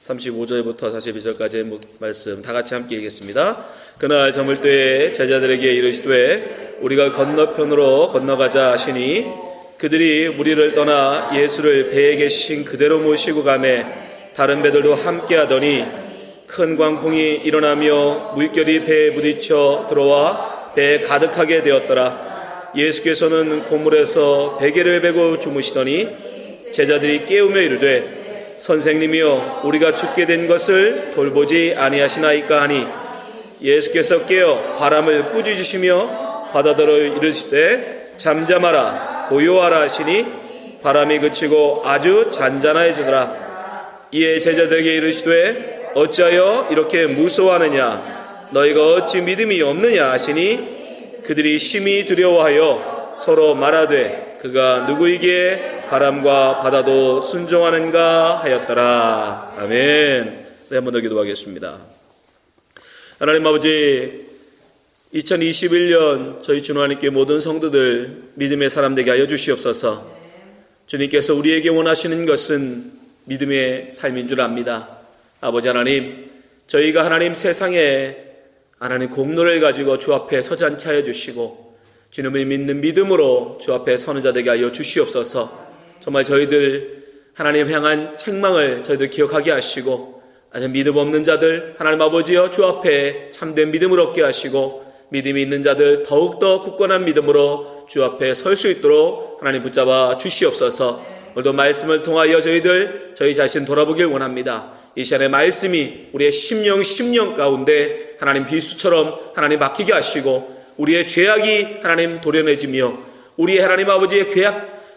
35절부터 42절까지의 말씀 다 같이 함께 읽겠습니다. 그날 저물 때에 제자들에게 이르시되 우리가 건너편으로 건너가자 하시니 그들이 무리를 떠나 예수를 배에 계신 그대로 모시고 가매 다른 배들도 함께 하더니 큰 광풍이 일어나며 물결이 배에 부딪혀 들어와 배에 가득하게 되었더라. 예수께서는 고물에서 베개를 베고 주무시더니 제자들이 깨우며 이르되 선생님이여 우리가 죽게 된 것을 돌보지 아니하시나이까 하니 예수께서 깨어 바람을 꾸짖으시며 바다더러 이르시되 잠잠하라 고요하라 하시니 바람이 그치고 아주 잔잔해지더라. 이에 제자들에게 이르시되 어찌하여 이렇게 무서워하느냐 너희가 어찌 믿음이 없느냐 하시니 그들이 심히 두려워하여 서로 말하되 그가 누구이기에 바람과 바다도 순종하는가 하였더라. 아멘. 네, 한 번 더 기도하겠습니다. 하나님 아버지, 2021년 저희 주 하나님께 모든 성도들 믿음의 사람 되게 하여 주시옵소서. 주님께서 우리에게 원하시는 것은 믿음의 삶인 줄 압니다. 아버지 하나님, 저희가 하나님 세상에 하나님 공로를 가지고 주 앞에 서지 않게 하여 주시고 주님을 믿는 믿음으로 주 앞에 서는 자 되게 하여 주시옵소서. 정말 저희들 하나님 향한 책망을 저희들 기억하게 하시고 믿음 없는 자들 하나님 아버지여 주 앞에 참된 믿음을 얻게 하시고 믿음이 있는 자들 더욱더 굳건한 믿음으로 주 앞에 설 수 있도록 하나님 붙잡아 주시옵소서. 오늘도 말씀을 통하여 저희 자신 돌아보길 원합니다. 이 시간의 말씀이 우리의 심령 가운데 하나님 비수처럼 하나님 막히게 하시고 우리의 죄악이 하나님 도려내지며 우리의 하나님 아버지의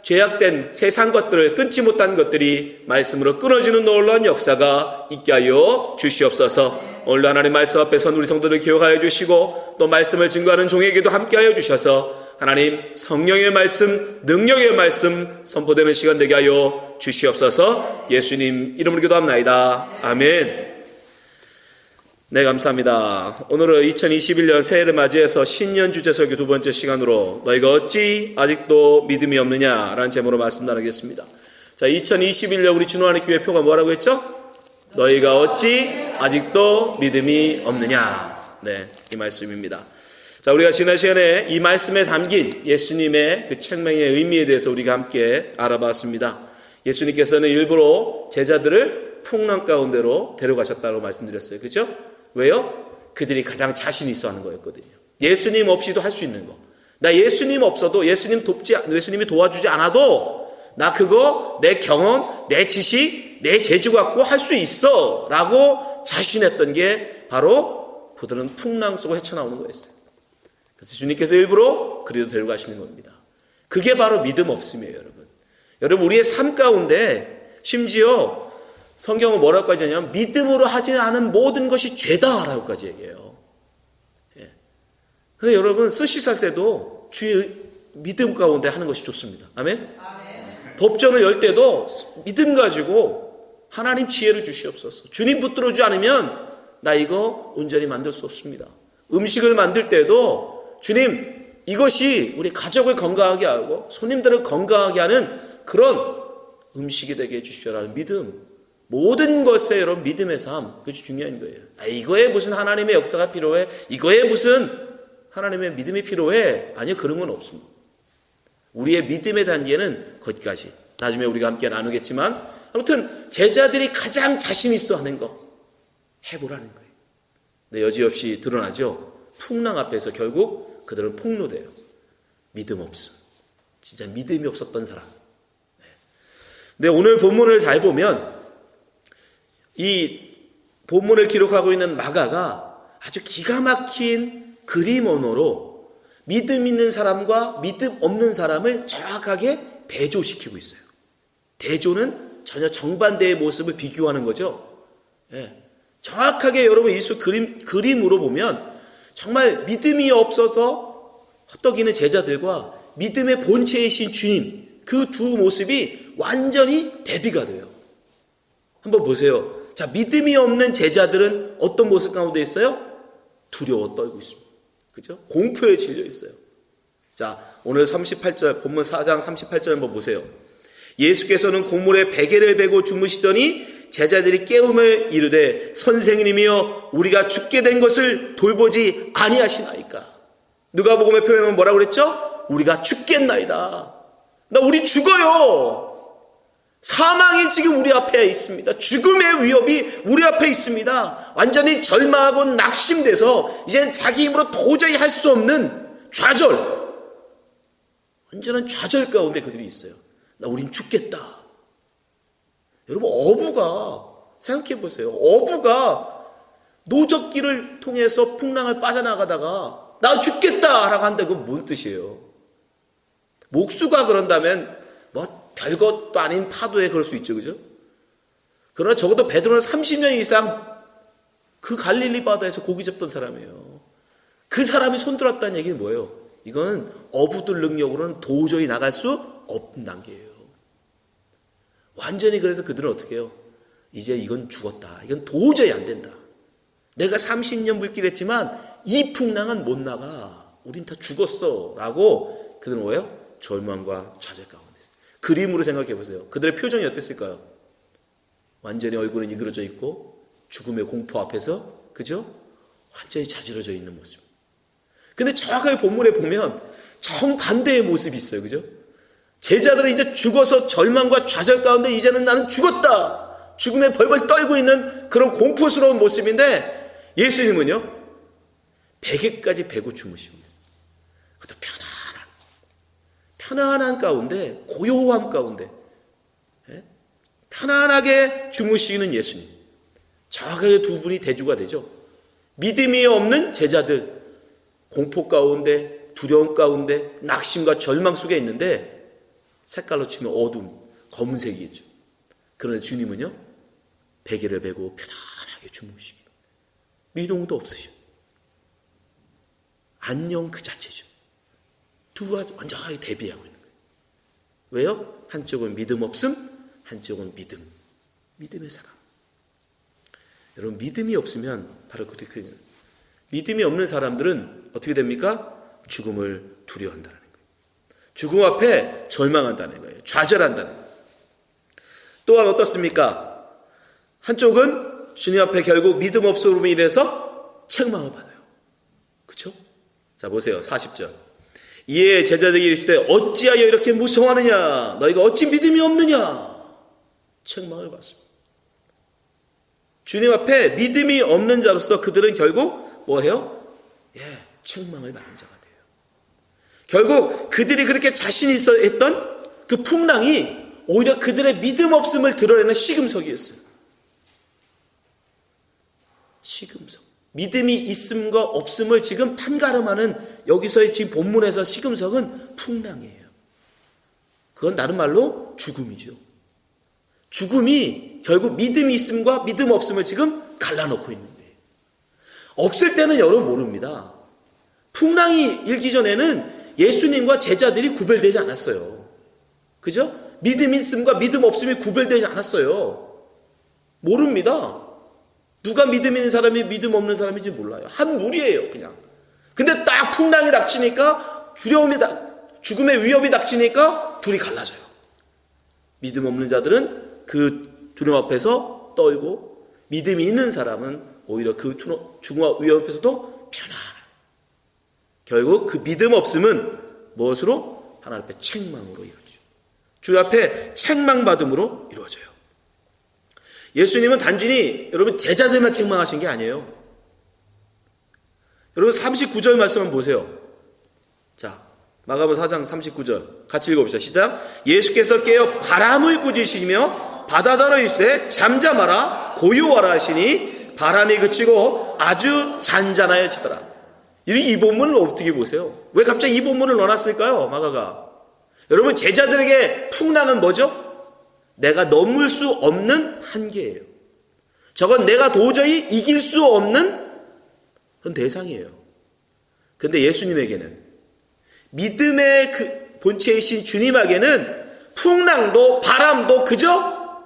죄악된 세상 것들을 끊지 못한 것들이 말씀으로 끊어지는 놀라운 역사가 있게 하여 주시옵소서. 오늘도 하나님 말씀 앞에 선 우리 성도들 기억하여 주시고 또 말씀을 증거하는 종에게도 함께 하여 주셔서 하나님 성령의 말씀, 능력의 말씀 선포되는 시간 되게 하여 주시옵소서. 예수님 이름으로 기도합나이다. 아멘. 네, 감사합니다. 오늘은 2021년 새해를 맞이해서 신년 주제설교 두 번째 시간으로 너희가 어찌 아직도 믿음이 없느냐라는 제목으로 말씀 나누겠습니다. 자, 2021년 우리 진호하나교회 표가 뭐라고 했죠? 너희가 어찌 아직도 믿음이 없느냐. 네, 이 말씀입니다. 자, 우리가 지난 시간에 이 말씀에 담긴 예수님의 그 책망의 의미에 대해서 우리가 함께 알아봤습니다. 예수님께서는 일부러 제자들을 풍랑 가운데로 데려가셨다고 말씀드렸어요. 그렇죠? 왜요? 그들이 가장 자신 있어 하는 거였거든요. 예수님 없이도 할 수 있는 거. 나 예수님 없어도 예수님이 도와주지 않아도 나 그거 내 경험, 내 지식, 내 재주 갖고 할 수 있어 라고 자신했던 게 바로 그들은 풍랑 속을 헤쳐나오는 거였어요. 그래서 주님께서 일부러 그리로 데려가시는 겁니다. 그게 바로 믿음 없음이에요, 여러분. 여러분, 우리의 삶 가운데 심지어 성경은 뭐라고까지 하냐면 믿음으로 하지 않은 모든 것이 죄다라고까지 얘기해요. 예. 그래서 여러분 스시 살 때도 주의 믿음 가운데 하는 것이 좋습니다. 아멘? 아멘. 법전을 열 때도 믿음 가지고 하나님 지혜를 주시옵소서. 주님 붙들어주지 않으면 나 이거 온전히 만들 수 없습니다. 음식을 만들 때도 주님 이것이 우리 가족을 건강하게 하고 손님들을 건강하게 하는 그런 음식이 되게 해주시라는 믿음. 모든 것에 여러분 믿음의 삶, 그것이 중요한 거예요. 이거에 무슨 하나님의 역사가 필요해? 이거에 무슨 하나님의 믿음이 필요해? 아니요, 그런 건 없습니다. 우리의 믿음의 단계는 거기까지. 나중에 우리가 함께 나누겠지만 아무튼 제자들이 가장 자신 있어 하는 거 해보라는 거예요. 근데 여지없이 드러나죠. 풍랑 앞에서 결국 그들은 폭로돼요. 믿음 없음. 진짜 믿음이 없었던 사람. 근데 오늘 본문을 잘 보면 이 본문을 기록하고 있는 마가가 아주 기가 막힌 그림 언어로 믿음 있는 사람과 믿음 없는 사람을 정확하게 대조시키고 있어요. 대조는 전혀 정반대의 모습을 비교하는 거죠. 예. 정확하게 여러분 예수 그림으로 보면 정말 믿음이 없어서 헛떡이는 제자들과 믿음의 본체이신 주님 그 두 모습이 완전히 대비가 돼요. 한번 보세요. 자, 믿음이 없는 제자들은 어떤 모습 가운데 있어요? 두려워 떨고 있습니다. 그죠? 공포에 질려 있어요. 자, 오늘 38절, 본문 4장 38절 한번 보세요. 예수께서는 고물에 베개를 베고 주무시더니 제자들이 깨움을 이르되 선생님이여 우리가 죽게 된 것을 돌보지 아니하시나이까. 누가복음의 표현은 뭐라고 그랬죠? 우리가 죽겠나이다. 우리 죽어요. 사망이 지금 우리 앞에 있습니다. 죽음의 위협이 우리 앞에 있습니다. 완전히 절망하고 낙심돼서 이제는 자기 힘으로 도저히 할 수 없는 좌절, 완전한 좌절 가운데 그들이 있어요. 우린 죽겠다. 여러분, 어부가 생각해 보세요. 어부가 노젓기를 통해서 풍랑을 빠져나가다가 나 죽겠다라고 한다고 뭔 뜻이에요? 목수가 그런다면 뭐 별것도 아닌 파도에 그럴 수 있죠, 그죠? 그러나 적어도 베드로는 30년 이상 그 갈릴리 바다에서 고기 잡던 사람이에요. 그 사람이 손들었다는 얘기는 뭐예요? 이건 어부들 능력으로는 도저히 나갈 수 없는 단계예요. 완전히. 그래서 그들은 어떻게 해요? 이제 이건 죽었다. 이건 도저히 안 된다. 내가 30년 물길했지만 이 풍랑은 못 나가. 우린 다 죽었어. 라고 그들은 뭐예요? 절망과 좌절 가운데 있어요. 그림으로 생각해 보세요. 그들의 표정이 어땠을까요? 완전히 얼굴은 이그러져 있고 죽음의 공포 앞에서, 그죠? 완전히 자지러져 있는 모습. 근데 정확하게 본문에 보면 정반대의 모습이 있어요. 그죠? 제자들은 이제 죽어서 절망과 좌절 가운데 이제는 나는 죽었다. 죽음에 벌벌 떨고 있는 그런 공포스러운 모습인데 예수님은요, 베개까지 베고 주무시고 있어요. 그것도 편안한 가운데, 고요함 가운데, 편안하게 주무시는 예수님. 정확하게 두 분이 대조가 되죠. 믿음이 없는 제자들, 공포 가운데, 두려움 가운데, 낙심과 절망 속에 있는데 색깔로 치면 어둠, 검은색이죠. 그런데 주님은요, 베개를 베고 편안하게 주무시기. 미동도 없으시고 안녕 그 자체죠. 두가 완전하게 대비하고 있는 거예요. 왜요? 한쪽은 믿음 없음, 한쪽은 믿음. 믿음의 사람. 여러분, 믿음이 없으면 바로 그렇게 큰일. 믿음이 없는 사람들은 어떻게 됩니까? 죽음을 두려워한다는 거예요. 죽음 앞에 절망한다는 거예요. 좌절한다는 거예요. 또한 어떻습니까? 한쪽은 주님 앞에 결국 믿음 없음으로 인해서 책망을 받아요. 그렇죠? 자, 보세요. 40절. 이에 제자들이 이르시되 어찌하여 이렇게 무서워하느냐? 너희가 어찌 믿음이 없느냐? 책망을 받습니다. 주님 앞에 믿음이 없는 자로서 그들은 결국 뭐해요? 책망을 받는 자가 돼요. 결국 그들이 그렇게 자신이 있어 했던 그 풍랑이 오히려 그들의 믿음 없음을 드러내는 시금석이었어요. 시금석. 믿음이 있음과 없음을 지금 판가름하는 여기서의 지금 본문에서 시금석은 풍랑이에요. 그건 다른 말로 죽음이죠. 죽음이 결국 믿음이 있음과 믿음 없음을 지금 갈라놓고 있는 거예요. 없을 때는 여러분 모릅니다. 풍랑이 일기 전에는 예수님과 제자들이 구별되지 않았어요. 그죠? 믿음 있음과 믿음 없음이 구별되지 않았어요. 모릅니다. 누가 믿음 있는 사람이 믿음 없는 사람인지 몰라요. 한 무리예요, 그냥. 근데 딱 풍랑이 닥치니까 죽음의 위협이 닥치니까 둘이 갈라져요. 믿음 없는 자들은 그 두려움 앞에서 떨고, 믿음이 있는 사람은 오히려 그 죽음과 위협 앞에서도 편안해요. 결국 그 믿음 없음은 무엇으로? 하나님 앞에 책망으로 이루어져요. 주 앞에 책망받음으로 이루어져요. 예수님은 단순히 여러분 제자들만 책망하신 게 아니에요. 여러분 39절 말씀 한번 보세요. 자, 마가복음 4장 39절 같이 읽어봅시다. 시작. 예수께서 깨어 바람을 꾸짖으시며 바다더러 이르시되 잠잠하라 고요하라 하시니 바람이 그치고 아주 잔잔하여지더라. 이 본문을 어떻게 보세요? 왜 갑자기 이 본문을 넣어놨을까요? 마가가. 여러분 제자들에게 풍랑은 뭐죠? 내가 넘을 수 없는 한계예요. 저건 내가 도저히 이길 수 없는 그런 대상이에요. 근데 예수님에게는 믿음의 그 본체이신 주님에게는 풍랑도 바람도 그저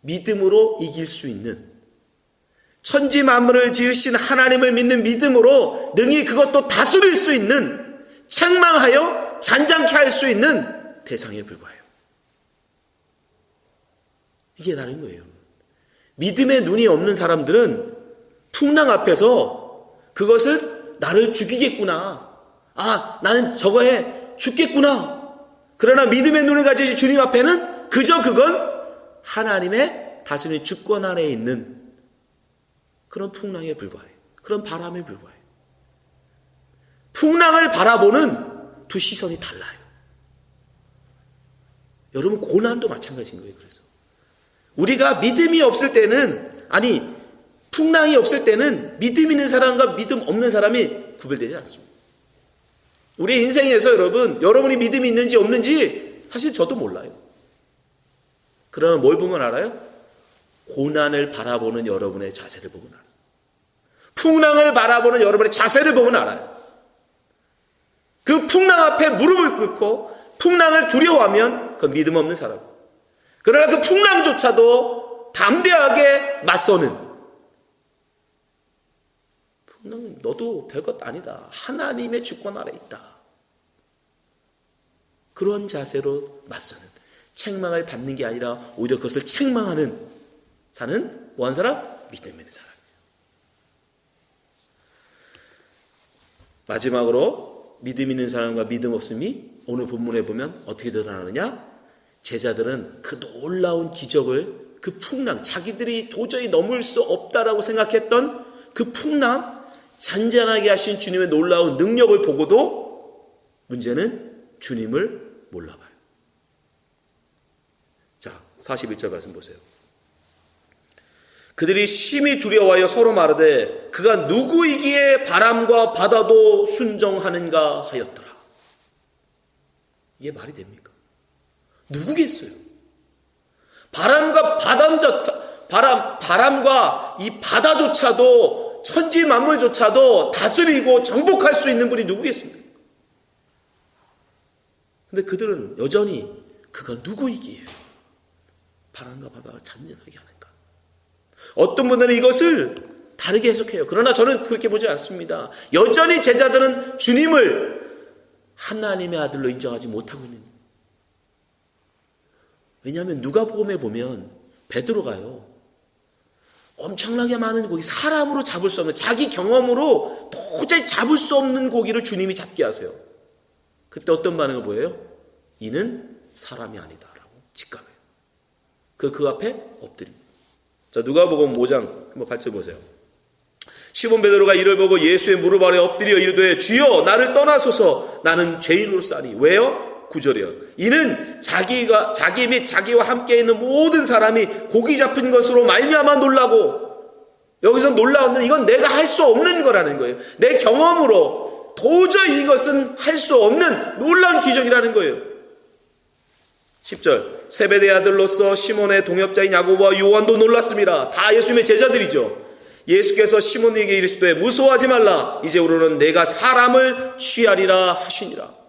믿음으로 이길 수 있는, 천지 만물을 지으신 하나님을 믿는 믿음으로 능히 그것도 다스릴 수 있는, 책망하여 잔잔케 할 수 있는 대상에 불과해요. 이게 다른 거예요. 믿음의 눈이 없는 사람들은 풍랑 앞에서 그것을 나를 죽이겠구나. 아, 나는 저거에 죽겠구나. 그러나 믿음의 눈을 가지신 주님 앞에는 그저 그건 하나님의 다스리는 주권 아래에 있는 그런 풍랑에 불과해요. 그런 바람에 불과해요. 풍랑을 바라보는 두 시선이 달라요. 여러분, 고난도 마찬가지인 거예요. 그래서 우리가 믿음이 없을 때는, 아니 풍랑이 없을 때는 믿음 있는 사람과 믿음 없는 사람이 구별되지 않습니다. 우리 인생에서 여러분이 믿음이 있는지 없는지 사실 저도 몰라요. 그러나 뭘 보면 알아요? 고난을 바라보는 여러분의 자세를 보면 알아요. 풍랑을 바라보는 여러분의 자세를 보면 알아요. 그 풍랑 앞에 무릎을 꿇고 풍랑을 두려워하면 그건 믿음 없는 사람. 그러나 그 풍랑조차도 담대하게 맞서는, 풍랑 너도 별것 아니다. 하나님의 주권 아래 있다. 그런 자세로 맞서는, 책망을 받는 게 아니라 오히려 그것을 책망하는 사는 뭐한 사람? 믿음 있는 사람이에요. 마지막으로 믿음 있는 사람과 믿음 없음이 오늘 본문에 보면 어떻게 드러나느냐? 제자들은 그 놀라운 기적을, 그 풍랑, 자기들이 도저히 넘을 수 없다라고 생각했던 그 풍랑, 잔잔하게 하신 주님의 놀라운 능력을 보고도 문제는 주님을 몰라봐요. 자, 41절 말씀 보세요. 그들이 심히 두려워하여 서로 말하되 그가 누구이기에 바람과 바다도 순종하는가 하였더라. 이게 말이 됩니까? 누구겠어요? 바람과 이 바다조차도, 천지 만물조차도 다스리고 정복할 수 있는 분이 누구겠습니까? 근데 그들은 여전히 그가 누구이기에 바람과 바다를 잔잔하게 하는가? 어떤 분들은 이것을 다르게 해석해요. 그러나 저는 그렇게 보지 않습니다. 여전히 제자들은 주님을 하나님의 아들로 인정하지 못하고 있는. 왜냐하면 누가복음에 보면 베드로가요, 엄청나게 많은 고기, 사람으로 잡을 수 없는, 자기 경험으로 도저히 잡을 수 없는 고기를 주님이 잡게 하세요. 그때 어떤 반응을 보여요? 이는 사람이 아니다라고 직감해요. 그 앞에 엎드립니다. 자, 누가복음 5장 한번 같이 보세요. 시몬 베드로가 이를 보고 예수의 무릎 아래 엎드려 이르되 주여 나를 떠나소서 나는 죄인으로 싸니. 왜요? 9절이요. 이는 자기 및 자기와 함께 있는 모든 사람이 고기 잡힌 것으로 말미암아 놀라고, 여기서 놀라운데 이건 내가 할 수 없는 거라는 거예요. 내 경험으로 도저히 이것은 할 수 없는 놀라운 기적이라는 거예요. 10절. 세베대 아들로서 시몬의 동역자인 야고보와 요한도 놀랐습니다. 다 예수님의 제자들이죠. 예수께서 시몬에게 이르시되 무서워하지 말라. 이제부로는 내가 사람을 취하리라 하시니라.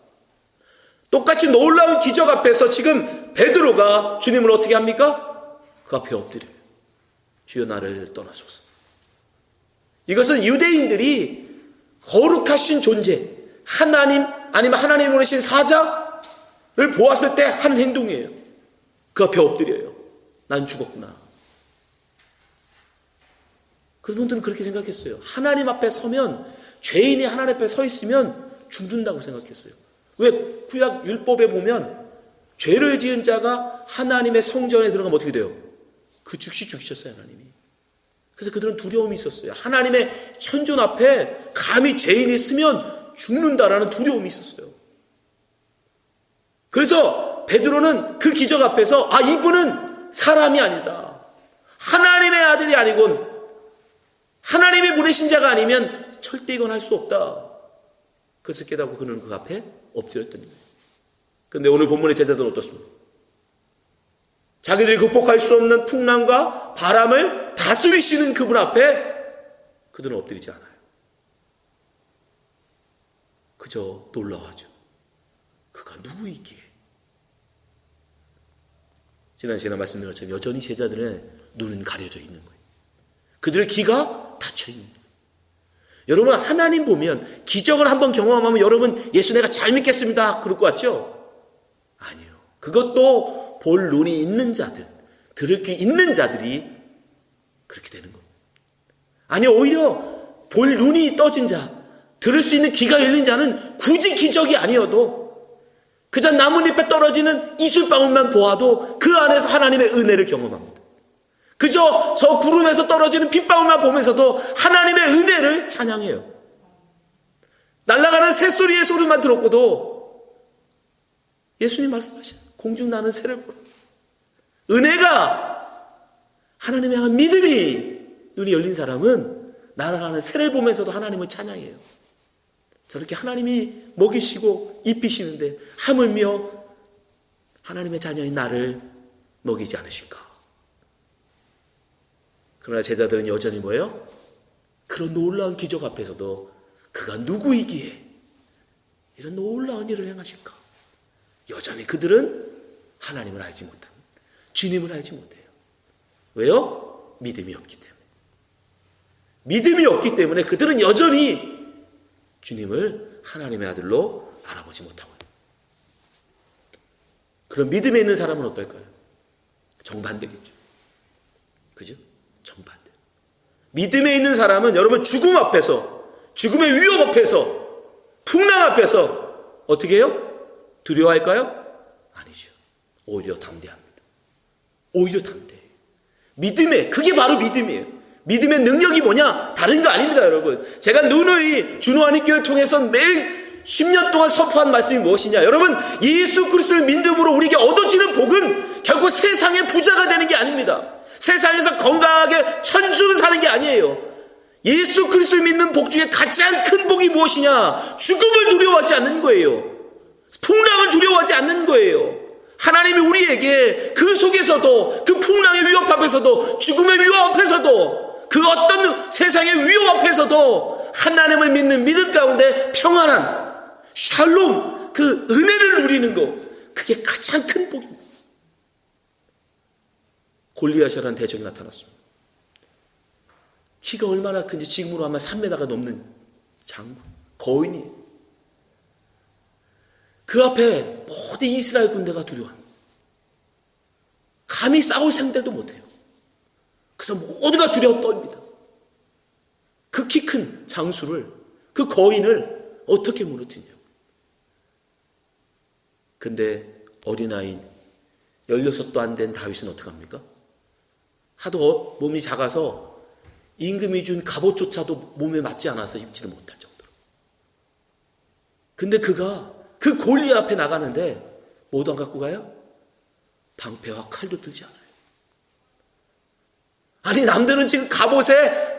똑같이 놀라운 기적 앞에서 지금 베드로가 주님을 어떻게 합니까? 그 앞에 엎드려요. 주여 나를 떠나소서. 이것은 유대인들이 거룩하신 존재, 하나님 아니면 하나님 보내신 사자를 보았을 때 한 행동이에요. 그 앞에 엎드려요. 난 죽었구나. 그분들은 그렇게 생각했어요. 하나님 앞에 서면, 죄인이 하나님 앞에 서 있으면 죽는다고 생각했어요. 왜 구약 율법에 보면 죄를 지은 자가 하나님의 성전에 들어가면 어떻게 돼요? 그 즉시 죽이셨어요, 하나님이. 그래서 그들은 두려움이 있었어요. 하나님의 천존 앞에 감히 죄인이 있으면 죽는다라는 두려움이 있었어요. 그래서 베드로는 그 기적 앞에서 이분은 사람이 아니다. 하나님의 아들이 아니곤 하나님의 보내신 자가 아니면 절대 이건 할 수 없다. 그래서 깨닫고 그는 그 앞에 엎드렸던 거예요. 그런데 오늘 본문의 제자들은 어떻습니까? 자기들이 극복할 수 없는 풍랑과 바람을 다스리시는 그분 앞에 그들은 엎드리지 않아요. 그저 놀라워하죠. 그가 누구이기에. 지난 시간에 말씀드린 것처럼 여전히 제자들의 눈은 가려져 있는 거예요. 그들의 귀가 닫혀 있는 거예요. 여러분, 하나님 보면 기적을 한번 경험하면 여러분 예수 내가 잘 믿겠습니다 그럴 것 같죠? 아니요. 그것도 볼 눈이 있는 자들, 들을 귀 있는 자들이 그렇게 되는 겁니다. 아니 오히려 볼 눈이 떠진 자, 들을 수 있는 귀가 열린 자는 굳이 기적이 아니어도 그저 나뭇잎에 떨어지는 이슬방울만 보아도 그 안에서 하나님의 은혜를 경험합니다. 그저 저 구름에서 떨어지는 빗방울만 보면서도 하나님의 은혜를 찬양해요. 날아가는 새소리의 소리만 들었고도 예수님 말씀하신 공중 나는 새를 보라. 은혜가 하나님의 향한 믿음이 눈이 열린 사람은 날아가는 새를 보면서도 하나님을 찬양해요. 저렇게 하나님이 먹이시고 입히시는데 하물며 하나님의 자녀인 나를 먹이지 않으실까? 그러나 제자들은 여전히 뭐예요? 그런 놀라운 기적 앞에서도 그가 누구이기에 이런 놀라운 일을 행하실까? 여전히 그들은 하나님을 알지 못합니다. 주님을 알지 못해요. 왜요? 믿음이 없기 때문에. 믿음이 없기 때문에 그들은 여전히 주님을 하나님의 아들로 알아보지 못하고 있어요. 그럼 믿음에 있는 사람은 어떨까요? 정반대겠죠. 그죠? 정반대. 믿음에 있는 사람은 여러분 죽음 앞에서, 죽음의 위협 앞에서, 풍랑 앞에서 어떻게 해요? 두려워할까요? 아니죠. 오히려 담대합니다. 오히려 담대해요. 믿음에, 그게 바로 믿음이에요. 믿음의 능력이 뭐냐? 다른 거 아닙니다, 여러분. 제가 누누이 준호한의교회를 통해서 매일 10년 동안 선포한 말씀이 무엇이냐? 여러분, 예수 그리스도를 믿음으로 우리에게 얻어지는 복은 결국 세상의 부자가 되는 게 아닙니다. 세상에서 건강하게 천수를 사는 게 아니에요. 예수 그리스도를 믿는 복 중에 가장 큰 복이 무엇이냐? 죽음을 두려워하지 않는 거예요. 풍랑을 두려워하지 않는 거예요. 하나님이 우리에게 그 속에서도, 그 풍랑의 위협 앞에서도, 죽음의 위협 앞에서도, 그 어떤 세상의 위협 앞에서도 하나님을 믿는 믿음 가운데 평안한 샬롬, 그 은혜를 누리는 것, 그게 가장 큰 복입니다. 골리앗이라는 대적이 나타났습니다. 키가 얼마나 큰지 지금으로 하면 3m가 넘는 장군, 거인이에요. 그 앞에 모든 이스라엘 군대가 두려워합니다. 감히 싸울 생각도 못해요. 그래서 모두가 두려워 떨립니다. 그 키 큰 장수를, 그 거인을 어떻게 무너뜨리냐고. 근데 어린아이인 16도 안 된 다윗은 어떻게 합니까? 하도 몸이 작아서 임금이 준 갑옷조차도 몸에 맞지 않아서 입지를 못할 정도로. 근데 그가 그 골리앗 앞에 나가는데 뭐도 안 갖고 가요? 방패와 칼도 들지 않아요. 아니 남들은 지금 갑옷에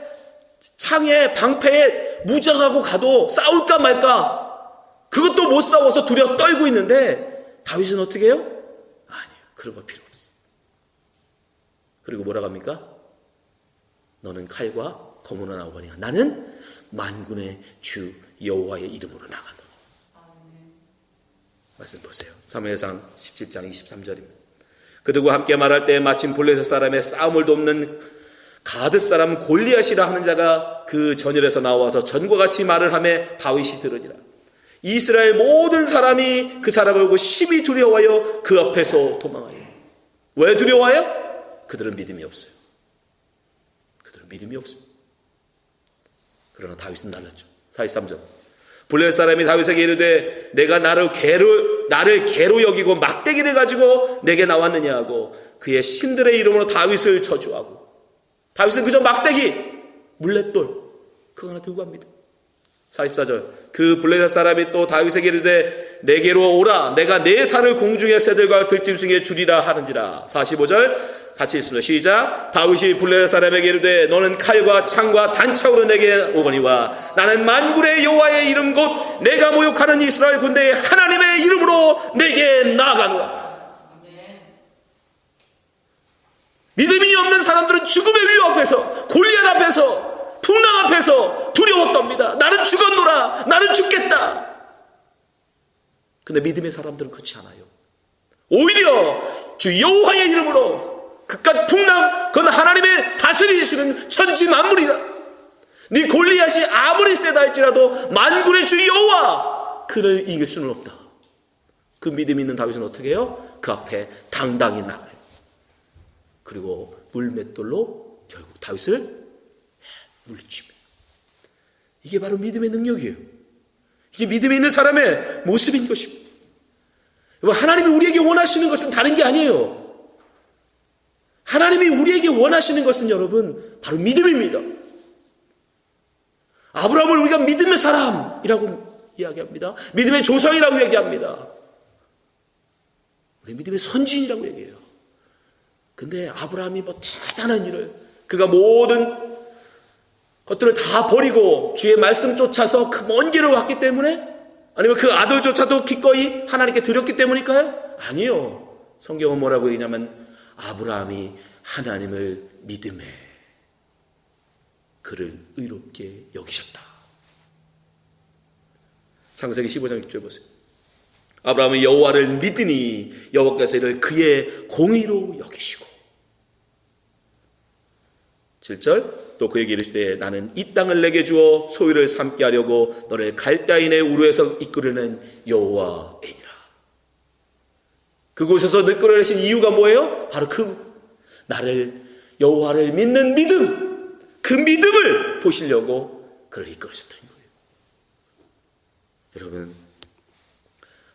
창에 방패에 무장하고 가도 싸울까 말까 그것도 못 싸워서 두려워 떨고 있는데 다윗은 어떻게 해요? 아니요. 그런 거 필요 없어요. 그리고 뭐라고 합니까? 너는 칼과 검으로 나오거니와 나는 만군의 주 여호와의 이름으로 나가노라. 말씀 보세요. 사무엘상 17장 23절입니다. 그들과 함께 말할 때 마침 블레셋 사람의 싸움을 돕는 가드 사람 골리앗이라 하는 자가 그 전열에서 나와서 전과 같이 말을 하며 다윗이 들으니라. 이스라엘 모든 사람이 그 사람을 보고 심히 두려워하여 그 앞에서 도망하여. 왜 두려워하여? 그들은 믿음이 없어요. 그들은 믿음이 없습니다. 그러나 다윗은 달랐죠. 43절. 블레셋 사람이 다윗에게 이르되 내가 나를 개로 여기고 막대기를 가지고 내게 나왔느냐 하고 그의 신들의 이름으로 다윗을 저주하고 다윗은 그저 막대기, 물맷돌 그거 하나 들고 갑니다. 44절. 그 블레셋 사람이 또 다윗에게 이르되 내게로 오라 내가 내 살을 공중의 새들과 들짐승에 주리라 하는지라. 45절 같이 읽습니다. 시작. 다윗이 블레셋 사람에게 이르되 너는 칼과 창과 단창으로 내게 오거니와 나는 만군의 여호와의 이름 곧 내가 모욕하는 이스라엘 군대의 하나님의 이름으로 내게 나아가노라. 믿음이 없는 사람들은 죽음의 위협 앞에서 골리앗 앞에서 풍랑 앞에서 두려워 떱니다. 나는 죽었노라. 나는 죽겠다. 근데 믿음의 사람들은 그렇지 않아요. 오히려 주 여호와의 이름으로 그깟 풍랑 그건 하나님의 다스리시는 천지 만물이다. 네 골리앗이 아무리 세다 할지라도 만군의 주 여호와 그를 이길 수는 없다. 그 믿음 있는 다윗은 어떻게 해요? 그 앞에 당당히 나가요. 그리고 물맷돌로 결국 다윗을 물리치며. 이게 바로 믿음의 능력이에요. 이게 믿음에 있는 사람의 모습인 것입니다. 하나님이 우리에게 원하시는 것은 다른 게 아니에요. 하나님이 우리에게 원하시는 것은 여러분 바로 믿음입니다. 아브라함을 우리가 믿음의 사람이라고 이야기합니다. 믿음의 조상이라고 얘기합니다. 우리 믿음의 선진이라고 얘기해요. 근데 아브라함이 뭐 대단한 일을, 그가 모든 것들을 다 버리고 주의 말씀 쫓아서 그 먼 길을 왔기 때문에, 아니면 그 아들조차도 기꺼이 하나님께 드렸기 때문일까요? 아니요. 성경은 뭐라고 얘기냐면 아브라함이 하나님을 믿음에 그를 의롭게 여기셨다. 창세기 15장 6절 보세요. 아브라함은 여호와를 믿으니 여호와께서 이를 그의 공의로 여기시고. 7절 또 그에게 이르시되 나는 이 땅을 내게 주어 소유를 삼게 하려고 너를 갈대아인의 우르에서 이끌어낸 여호와이니라. 그곳에서 이끌어내신 이유가 뭐예요? 바로 나를 여호와를 믿는 믿음, 그 믿음을 보시려고 그를 이끌어주셨다는 거예요. 여러분,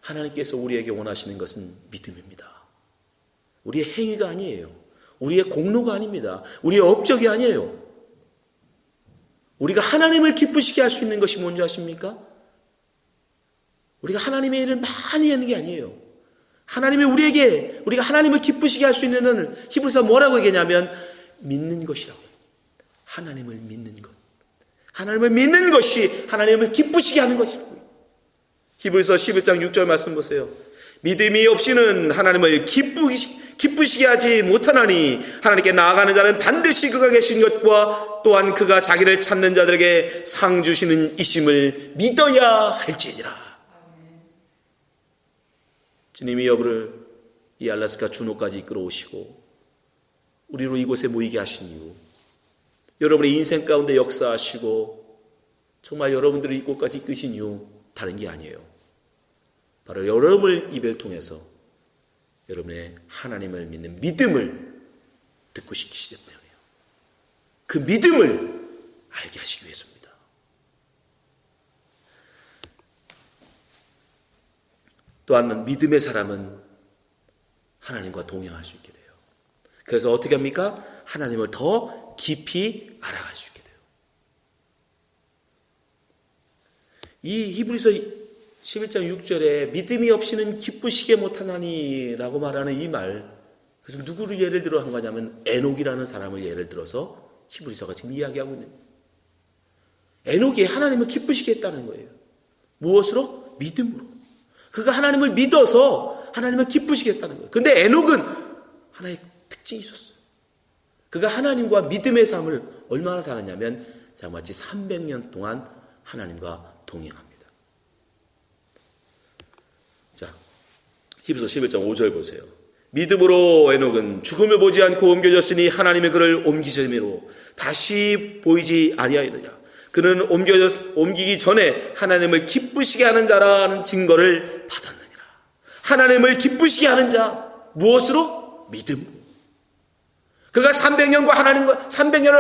하나님께서 우리에게 원하시는 것은 믿음입니다. 우리의 행위가 아니에요. 우리의 공로가 아닙니다. 우리의 업적이 아니에요. 우리가 하나님을 기쁘시게 할 수 있는 것이 뭔지 아십니까? 우리가 하나님의 일을 많이 하는 게 아니에요. 하나님이 우리가 하나님을 기쁘시게 할 수 있는 일은 히브리서 뭐라고 얘기하냐면 믿는 것이라고 해요. 하나님을 믿는 것. 하나님을 믿는 것이 하나님을 기쁘시게 하는 것이라고 해요. 히브리서 11장 6절 말씀 보세요. 믿음이 없이는 하나님을 기쁘시게 하지 못하나니 하나님께 나아가는 자는 반드시 그가 계신 것과 또한 그가 자기를 찾는 자들에게 상 주시는 이심을 믿어야 할지니라. 주님이 여러분을 이 알라스카 준호까지 이끌어 오시고 우리로 이곳에 모이게 하신 이유, 여러분의 인생 가운데 역사하시고 정말 여러분들을 이곳까지 이끄신 이유 다른 게 아니에요. 바로 여러분을 입을 통해서 여러분의 하나님을 믿는 믿음을 듣고 싶기 때문이에요. 그 믿음을 알게 하시기 위해서입니다. 또한 믿음의 사람은 하나님과 동행할 수 있게 돼요. 그래서 어떻게 합니까? 하나님을 더 깊이 알아갈 수 있게 돼요. 이 히브리서 11장 6절에 믿음이 없이는 기쁘시게 못하나니 라고 말하는 이 말, 그래서 누구를 예를 들어 한 거냐면 에녹이라는 사람을 예를 들어서 히브리서가 지금 이야기하고 있는 거예요. 에녹이 하나님을 기쁘시게 했다는 거예요. 무엇으로? 믿음으로. 그가 하나님을 믿어서 하나님을 기쁘시게 했다는 거예요. 근데 에녹은 하나의 특징이 있었어요. 그가 하나님과 믿음의 삶을 얼마나 살았냐면 자마치 300년 동안 하나님과 동행합니다. 자, 히브리서 11장 5절 보세요. 믿음으로 에녹은 죽음을 보지 않고 옮겨졌으니 하나님의 그를 옮기심으로 다시 보이지 아니하리라. 그는 옮기기 전에 하나님을 기쁘시게 하는 자라는 증거를 받았느니라. 하나님을 기쁘시게 하는 자, 무엇으로? 믿음. 그가 300년을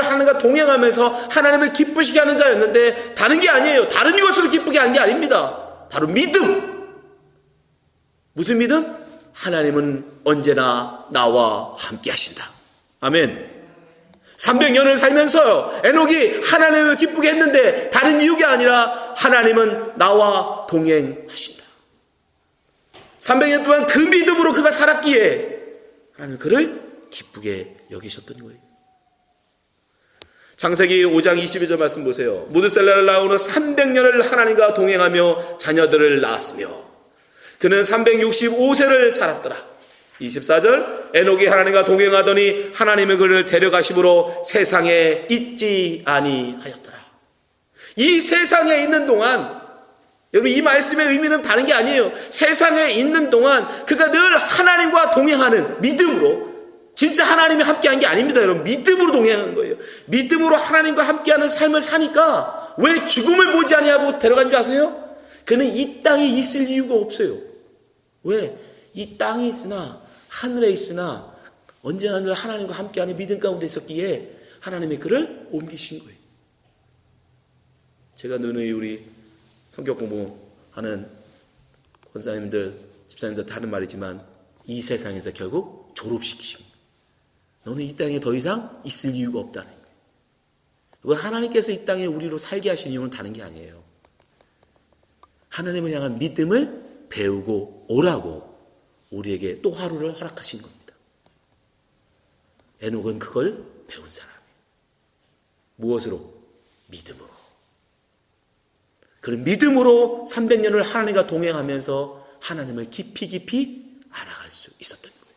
하나님과 동행하면서 하나님을 기쁘시게 하는 자였는데 다른 게 아니에요. 다른 이것으로 기쁘게 하는 게 아닙니다. 바로 믿음. 무슨 믿음? 하나님은 언제나 나와 함께 하신다. 아멘. 300년을 살면서요, 에녹이 하나님을 기쁘게 했는데 다른 이유가 아니라 하나님은 나와 동행하신다. 300년 동안 그 믿음으로 그가 살았기에 하나님은 그를 기쁘게 여기셨던 거예요. 창세기 5장 22절 말씀 보세요. 무드셀라를 낳은 후 300년을 하나님과 동행하며 자녀들을 낳았으며 그는 365세를 살았더라. 24절 에녹이 하나님과 동행하더니 하나님의 그를 데려가심으로 세상에 있지 아니하였더라. 이 세상에 있는 동안, 여러분 이 말씀의 의미는 다른 게 아니에요. 세상에 있는 동안 그가 늘 하나님과 동행하는 믿음으로, 진짜 하나님이 함께한 게 아닙니다. 여러분 믿음으로 동행한 거예요. 믿음으로 하나님과 함께하는 삶을 사니까 왜 죽음을 보지 아니하고 데려간 줄 아세요? 그는 이 땅에 있을 이유가 없어요. 왜? 이 땅에 있으나 하늘에 있으나 언제나 늘 하나님과 함께하는 믿음 가운데 있었기에 하나님의 그를 옮기신 거예요. 제가 누누이 우리 성격 공부하는 권사님들, 집사님들 하는 말이지만 이 세상에서 결국 졸업시키신 거예요. 너는 이 땅에 더 이상 있을 이유가 없다는 거예요. 하나님께서 이 땅에 우리로 살게 하신 이유는 다른 게 아니에요. 하나님을 향한 믿음을 배우고 오라고 우리에게 또 하루를 허락하신 겁니다. 에녹은 그걸 배운 사람이에요. 무엇으로? 믿음으로. 그런 믿음으로 300년을 하나님과 동행하면서 하나님을 깊이 알아갈 수 있었던 거예요.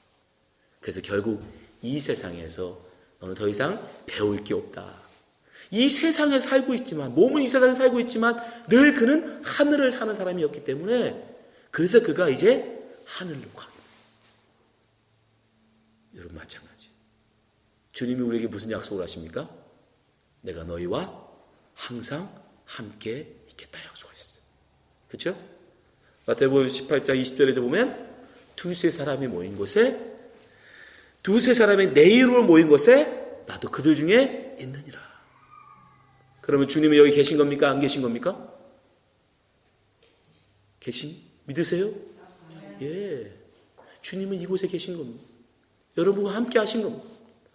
그래서 결국 이 세상에서 너는 더 이상 배울 게 없다. 이 세상에 살고 있지만, 몸은 이 세상에 살고 있지만 늘 그는 하늘을 사는 사람이었기 때문에 그래서 그가 이제 하늘로 가요. 여러분 마찬가지. 주님이 우리에게 무슨 약속을 하십니까? 내가 너희와 항상 함께 있겠다 약속하셨어요. 그렇죠? 마태복음 18장 20절에 보면 두세 사람이 모인 곳에, 두세 사람이 내 이름으로 모인 곳에 나도 그들 중에 있느니라. 그러면 주님은 여기 계신 겁니까? 안 계신 겁니까? 믿으세요? 예. 주님은 이곳에 계신 겁니다. 여러분과 함께 하신 겁니다.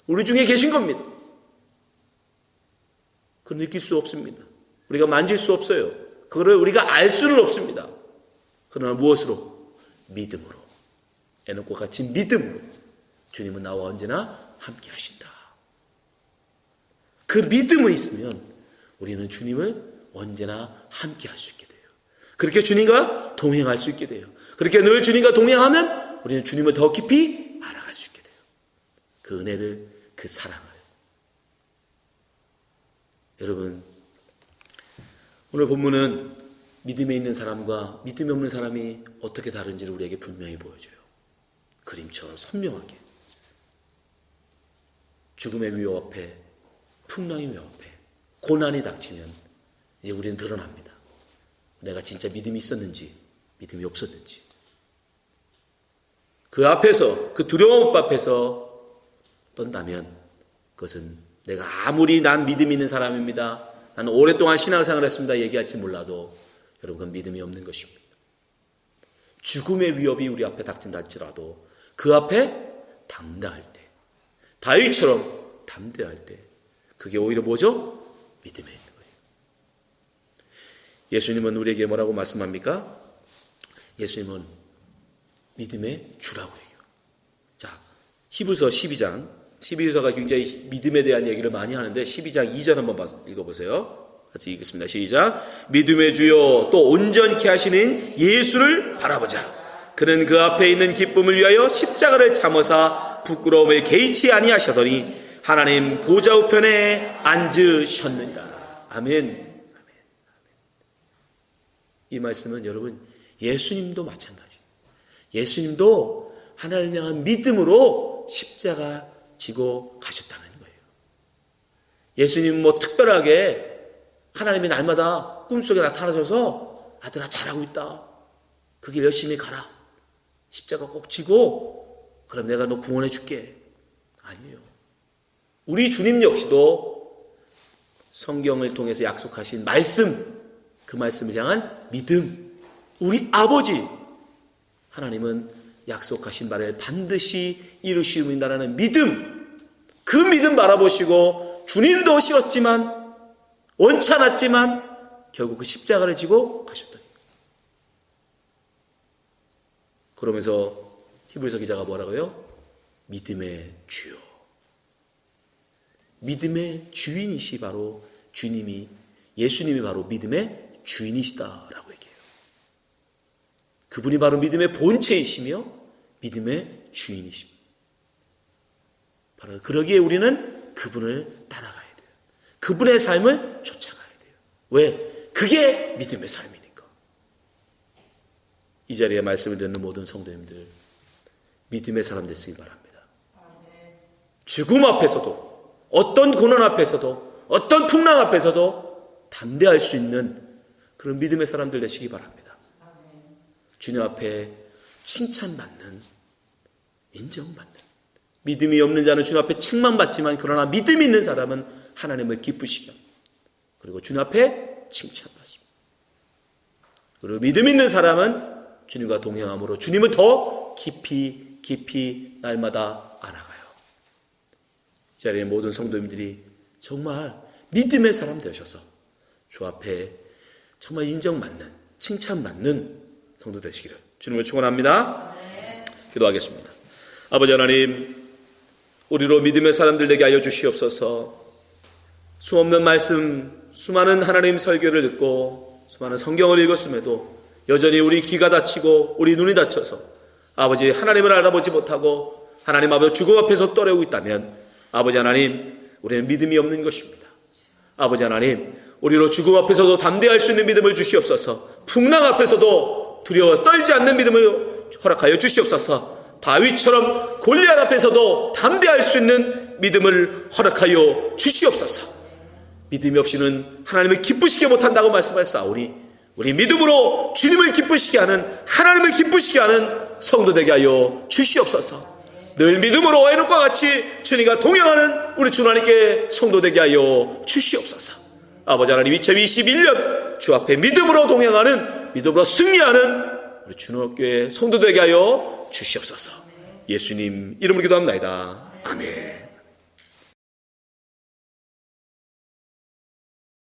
우리 중에 계신 겁니다. 그걸 느낄 수 없습니다. 우리가 만질 수 없어요. 그걸 우리가 알 수는 없습니다. 그러나 무엇으로? 믿음으로. 에녹과 같이 믿음으로. 주님은 나와 언제나 함께 하신다. 그 믿음이 있으면 우리는 주님을 언제나 함께 할 수 있게 돼요. 그렇게 주님과 동행할 수 있게 돼요. 그렇게 늘 주님과 동행하면 우리는 주님을 더 깊이 알아갈 수 있게 돼요. 그 은혜를, 그 사랑을. 여러분, 오늘 본문은 믿음에 있는 사람과 믿음이 없는 사람이 어떻게 다른지를 우리에게 분명히 보여줘요. 그림처럼 선명하게. 죽음의 위협 앞에, 풍랑의 위협 앞에, 고난이 닥치면 이제 우리는 드러납니다. 내가 진짜 믿음이 있었는지, 믿음이 없었는지. 그 앞에서, 그 두려움 앞에서 떤다면 그것은 내가 아무리 난 믿음 있는 사람입니다, 나는 오랫동안 신앙생활을 했습니다 얘기할지 몰라도 여러분 그건 믿음이 없는 것입니다. 죽음의 위협이 우리 앞에 닥친다 할지라도 그 앞에 담대할 때, 다윗처럼 담대할 때, 그게 오히려 뭐죠? 믿음에 있는 거예요. 예수님은 우리에게 뭐라고 말씀합니까? 예수님은 믿음의 주라고 해요. 자, 히브리서 12장. 히브리서가 굉장히 믿음에 대한 얘기를 많이 하는데 12장 2절 한번 읽어보세요. 같이 읽겠습니다. 시작. 믿음의 주요 또 온전케 하시는 예수를 바라보자. 그는 그 앞에 있는 기쁨을 위하여 십자가를 참으사 부끄러움을 개의치 아니하시더니 하나님 보좌 우편에 앉으셨느니라. 아멘. 이 말씀은 여러분 예수님도 마찬가지. 예수님도 하나님을 향한 믿음으로 십자가 지고 가셨다는 거예요. 예수님은 뭐 특별하게 하나님이 날마다 꿈속에 나타나셔서 아들아 잘하고 있다. 그 길 열심히 가라. 십자가 꼭 지고 그럼 내가 너 구원해 줄게. 아니에요. 우리 주님 역시도 성경을 통해서 약속하신 말씀, 그 말씀을 향한 믿음, 우리 아버지 하나님은 약속하신 말을 반드시 이루시는다라는 믿음, 그 믿음 바라보시고 주님도 싫었지만 원치 않았지만 결국 그 십자가를 지고 가셨더니. 그러면서 히브리서 기자가 뭐라고요? 믿음의 주요. 믿음의 주인이시 바로 주님이, 예수님이 바로 믿음의 주인이시다라고 얘기해요. 그분이 바로 믿음의 본체이시며 믿음의 주인이십니다. 바로 그러기에 우리는 그분을 따라가야 돼요. 그분의 삶을 쫓아가야 돼요. 왜? 그게 믿음의 삶이니까. 이 자리에 말씀을 듣는 모든 성도님들, 믿음의 사람 되시기 바랍니다. 죽음 앞에서도, 어떤 고난 앞에서도, 어떤 풍랑 앞에서도 담대할 수 있는 그런 믿음의 사람들 되시기 바랍니다. 주님 앞에 칭찬받는, 인정받는 믿음이 없는 자는 주님 앞에 책망받지만 그러나 믿음이 있는 사람은 하나님을 기쁘시게 합니다. 그리고 주님 앞에 칭찬받습니다. 그리고 믿음 있는 사람은 주님과 동행함으로 주님을 더 깊이 날마다 알아가요. 이 자리에 모든 성도님들이 정말 믿음의 사람 되셔서 주 앞에 정말 인정받는, 칭찬받는 성도 되시기를 주님을 축원합니다. 기도하겠습니다. 아버지 하나님, 우리로 믿음의 사람들 되게 하여 주시옵소서. 수없는 말씀, 수많은 하나님 설교를 듣고 수많은 성경을 읽었음에도 여전히 우리 귀가 닫히고 우리 눈이 닫혀서 아버지 하나님을 알아보지 못하고 하나님 앞에 죽음 앞에서 떠내고 있다면 아버지 하나님, 우리는 믿음이 없는 것입니다. 아버지 하나님, 우리로 죽음 앞에서도 담대할 수 있는 믿음을 주시옵소서. 풍랑 앞에서도 두려워 떨지 않는 믿음을 허락하여 주시옵소서. 다윗처럼 골리앗 앞에서도 담대할 수 있는 믿음을 허락하여 주시옵소서. 믿음이 없이는 하나님을 기쁘시게 못한다고 말씀하셨사오니 우리 믿음으로 주님을 기쁘시게 하는, 하나님을 기쁘시게 하는 성도 되게 하여 주시옵소서. 늘 믿음으로 에녹과 같이 주님과 동행하는 우리 주 하나님께 성도 되게 하여 주시옵소서. 아버지 하나님, 2021년 주 앞에 믿음으로 동행하는, 믿음으로 승리하는 우리 주님교회 성도 되게 하여 주시옵소서. 예수님 이름으로 기도합니다. 아멘.